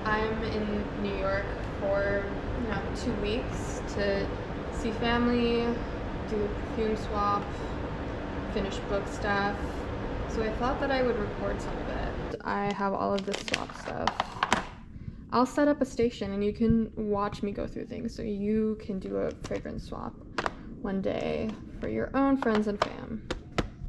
I'm in New York for 2 weeks to see family, do a perfume swap, finish book stuff. So I thought that I would record some of it. I have all of this swap stuff. I'll set up a station and you can watch me go through things, so you can do a fragrance swap one day for your own friends and fam.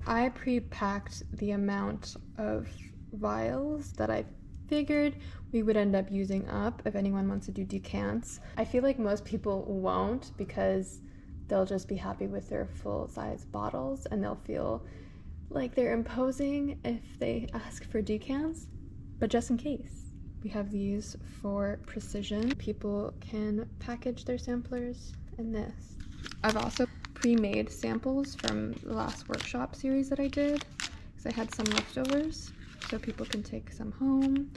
I pre-packed the amount of vials that I figured we would end up using up if anyone wants to do decants. I feel like most people won't, because they'll just be happy with their full-size bottles and they'll feel like they're imposing if they ask for decants. But just in case, we have these for precision. People can package their samplers in this. I've also pre-made samples from the last workshop series that I did, because I had some leftovers, so people can take some home.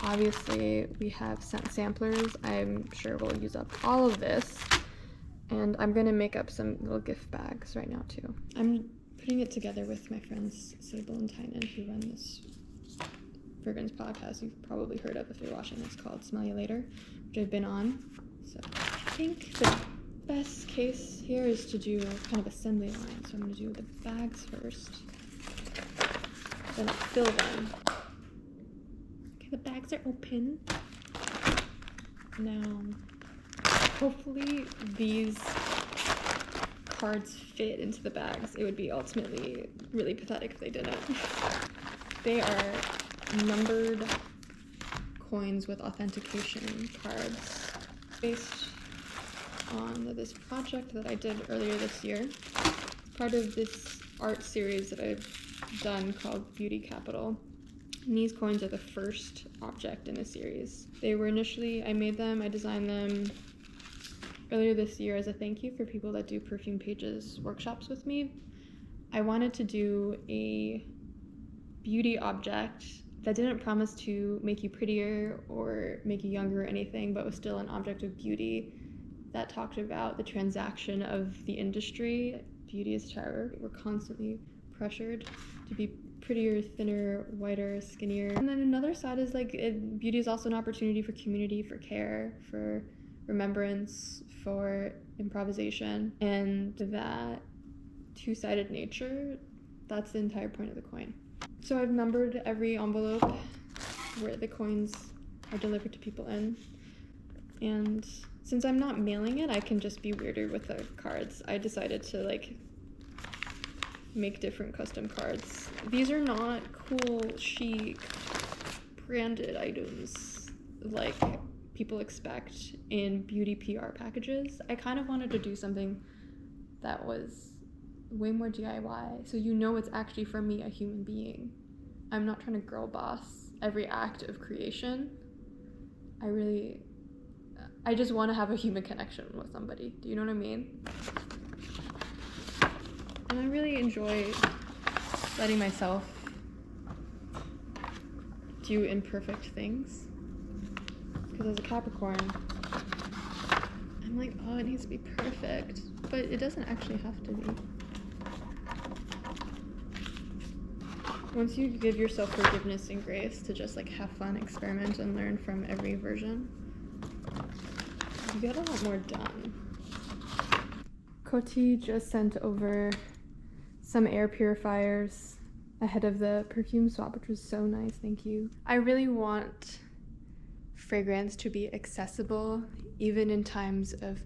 Obviously, we have scent samplers. I'm sure we'll use up all of this, and I'm gonna make up some little gift bags right now too. I'm putting it together with my friends Sable and Tynan, who run this fragrance podcast you've probably heard of if you're watching. It's called Smell You Later, which I've been on. So I think the best case here is to do kind of assembly line. So I'm going to do the bags first, then I'll fill them. Okay, the bags are open. Now, hopefully these cards fit into the bags. It would be ultimately really pathetic if they didn't. They are numbered coins with authentication cards based on this project that I did earlier this year. It's part of this art series that I've done called Beauty Capital. And these coins are the first object in the series. They were initially, I designed them earlier this year as a thank you for people that do Perfume Pages workshops with me. I wanted to do a beauty object that didn't promise to make you prettier or make you younger or anything, but was still an object of beauty that talked about the transaction of the industry. Beauty is terror. We're constantly pressured to be prettier, thinner, whiter, skinnier. And then another side is beauty is also an opportunity for community, for care, for remembrance, for improvisation. And that two-sided nature, that's the entire point of the coin. So I've numbered every envelope where the coins are delivered to people in. And since I'm not mailing it, I can just be weirder with the cards. I decided to make different custom cards. These are not cool, chic, branded items like people expect in beauty PR packages. I kind of wanted to do something that was way more DIY, so it's actually from me, a human being. I'm not trying to girl boss every act of creation. I just want to have a human connection with somebody. Do you know what I mean? And I really enjoy letting myself do imperfect things. Because as a Capricorn, I'm like, oh, it needs to be perfect. But it doesn't actually have to be. Once you give yourself forgiveness and grace to just have fun, experiment, and learn from every version, you get a lot more done. Coty just sent over some air purifiers ahead of the perfume swap, which was so nice, thank you. I really want fragrance to be accessible, even in times of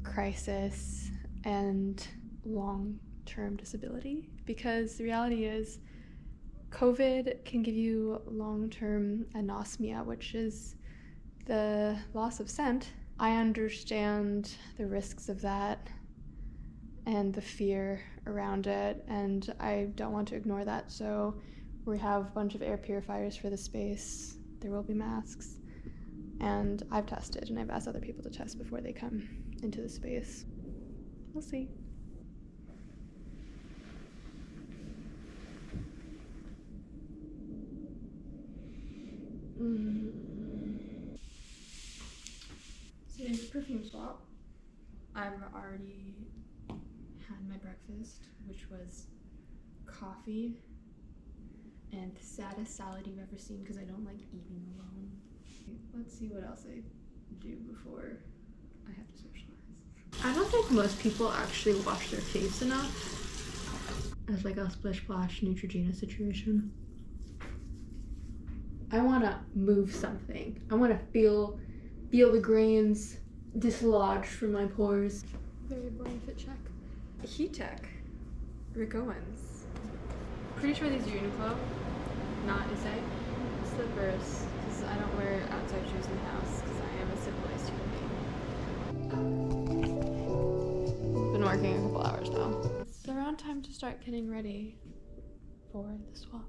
crisis and long-term disability, because the reality is COVID can give you long-term anosmia, which is the loss of scent. I understand the risks of that and the fear around it, and I don't want to ignore that. So we have a bunch of air purifiers for the space. There will be masks, and I've tested, and I've asked other people to test before they come into the space. We'll see. Today's perfume swap. I've already had my breakfast, which was coffee and the saddest salad you've ever seen, because I don't like eating alone. Let's see what else I do before I have to socialize. I don't think most people actually wash their face enough as like a splish splash Neutrogena situation. I want to move something. I want to feel the grains dislodge from my pores. Very boring fit check. Heat tech. Rick Owens. Pretty sure these are Uniqlo, not Issei. Slippers, because I don't wear outside shoes in the house because I am a civilized human being. Been working a couple hours now. It's around time to start getting ready for the swap.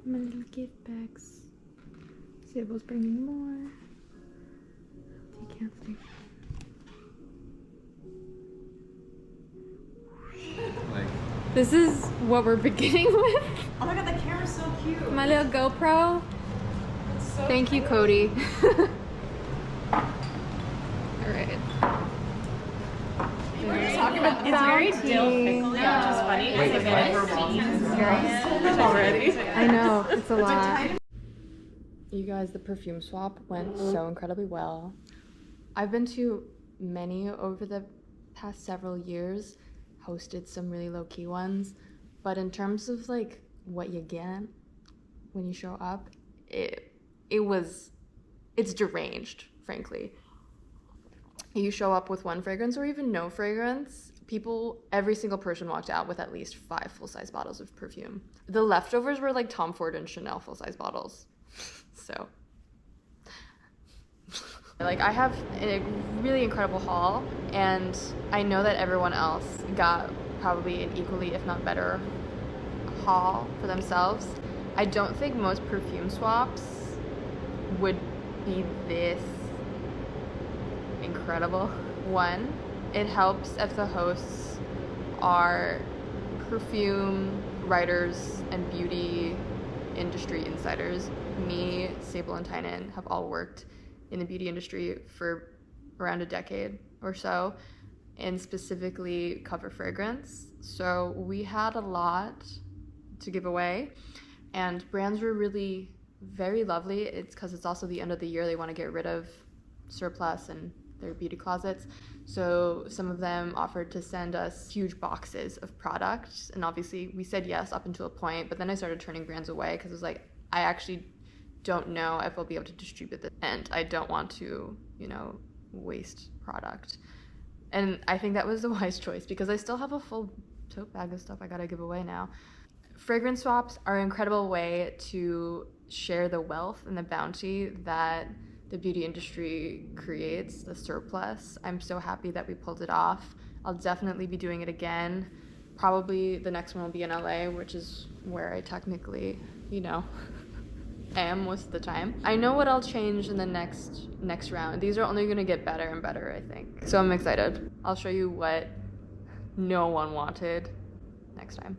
My little gift bags. Sable's bringing more. You can't see. This is what we're beginning with. Oh my god, the camera's so cute. My little GoPro. So Thank you, Cody. Alright. We were just talking about it's very dill pickle, yeah, which is funny. It's like already. I know, it's a lot. You guys, the perfume swap went so incredibly well. I've been to many over the past several years, hosted some really low-key ones, but in terms of like what you get when you show up, it's deranged, frankly. You show up with one fragrance or even no fragrance, every single person walked out with at least 5 full-size bottles of perfume. The leftovers were like Tom Ford and Chanel full-size bottles. So, like, I have a really incredible haul, and I know that everyone else got probably an equally, if not better, haul for themselves. I don't think most perfume swaps would be this incredible. One, it helps if the hosts are perfume writers and beauty industry insiders. Me, Sable and Tynan have all worked in the beauty industry for around a decade or so, and specifically cover fragrance. So we had a lot to give away, and brands were really very lovely. It's because it's also the end of the year. They want to get rid of surplus and their beauty closets. So some of them offered to send us huge boxes of products, and obviously we said yes up until a point, but then I started turning brands away because it was like, I actually don't know if I'll be able to distribute this, and I don't want to, waste product. And I think that was the wise choice because I still have a full tote bag of stuff I gotta give away now. Fragrance swaps are an incredible way to share the wealth and the bounty that the beauty industry creates, the surplus. I'm so happy that we pulled it off. I'll definitely be doing it again. Probably the next one will be in LA, which is where I technically, am most of the time. I know what I'll change in the next round. These are only gonna get better and better, I think. So I'm excited. I'll show you what no one wanted next time.